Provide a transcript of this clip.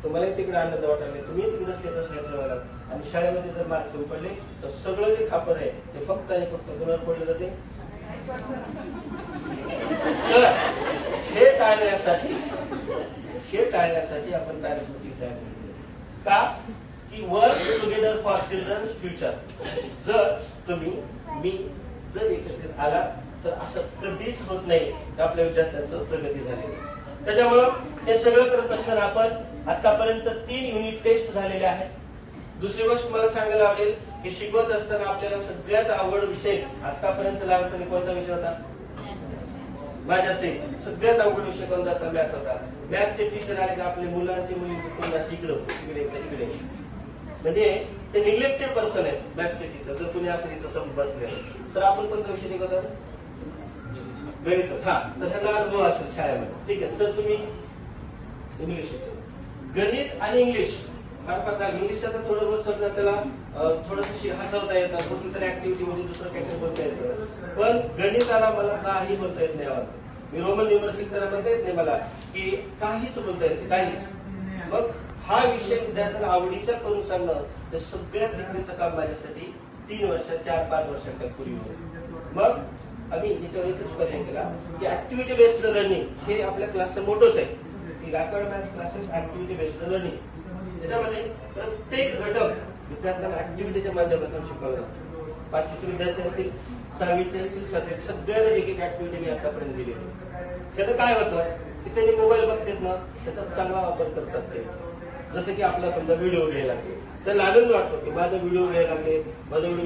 तुम्हाला तिकडे आनंद वाटायला तुम्ही तिकडे स्टेटस ठेवायला आणि शाळेमध्ये जर मार्क कमी पडले तर सगळं जे खापर आहे ते फक्त आणि फक्त कोणावर पडलं जाते. तर हे टाळण्यासाठी आपण पॅरेंट्स तयार केली. का की work together for childrens future. जर मी जर एकत्रित आला तर असं कधीच होत नाही की आपल्या विद्यार्थ्यांचं प्रगती झाली. त्याच्यामुळं हे सगळं करत असताना आपण आतापर्यंत 3 युनिट टेस्ट झालेले आहेत. दुसरी गोष्ट मला सांगायला आवडेल की शिकवत असताना आपल्याला सगळ्यात अवघड विषय आतापर्यंत लहानपणी कोणता विषय होता? माझ्यासाठी सगळ्यात अवघड विषय कोणता होता? मॅथ होता. मॅथचे टीचर आले की आपले मुलांचे मुली इकडे म्हणजे ते निग्लेक्टेड पर्सन आहेत मॅथचे टीचर. जर कुणी असं इथं बसले तर आपण कोणता विषय शिकवतात? गणित. हा, तर ह्याला अनुभव असेल शाळेमध्ये. ठीक आहे सर, तुम्ही इंग्लिश गणित आणि इंग्लिश इंग्लिशचा तर थोडं बहुत समजा त्याला थोडंसं हसवता येतं, कुठली तरी ऍक्टिव्हिटी मध्ये दुसरं काहीतरी बोलता येतं. पण गणिताला मला काही बोलता येत नाही. मी रोमन न्यूमर्सिक त्याला म्हणता येत नाही मला की काहीच बोलता येत काहीच. मग हा विषय विद्यार्थ्यांना आवडीचा करून सांगणं ते सगळ्यात जिकरीचं काम माझ्यासाठी 3 वर्ष 4-5 वर्षांच्या पूर्वी होतं. मग आम्ही याच्यावर एकच पर्याय केला की ऍक्टिव्हिटी बेस्ड लर्निंग हे आपल्या क्लासचं मोठोच आहे की Gaikwad maths classes activity based learning. त्याच्यामध्ये प्रत्येक घटक विद्यार्थ्यांना ऍक्टिव्हिटीच्या माध्यमातून शिकवला जातो. 5वीचे विद्यार्थी असतील, 6वीचे असतील, 7वीचे सगळ्यांना एक ऍक्टिव्हिटी मी आतापर्यंत दिली. त्याचं काय होतं की त्यांनी मोबाईल बघतात ना त्याचा चांगला वापर करतात ते. जसं की आपला समजा व्हिडिओ घ्यायला लागले तर आनंद वाटतो की माझा व्हिडिओ घ्यायला लागले, माझा व्हिडिओ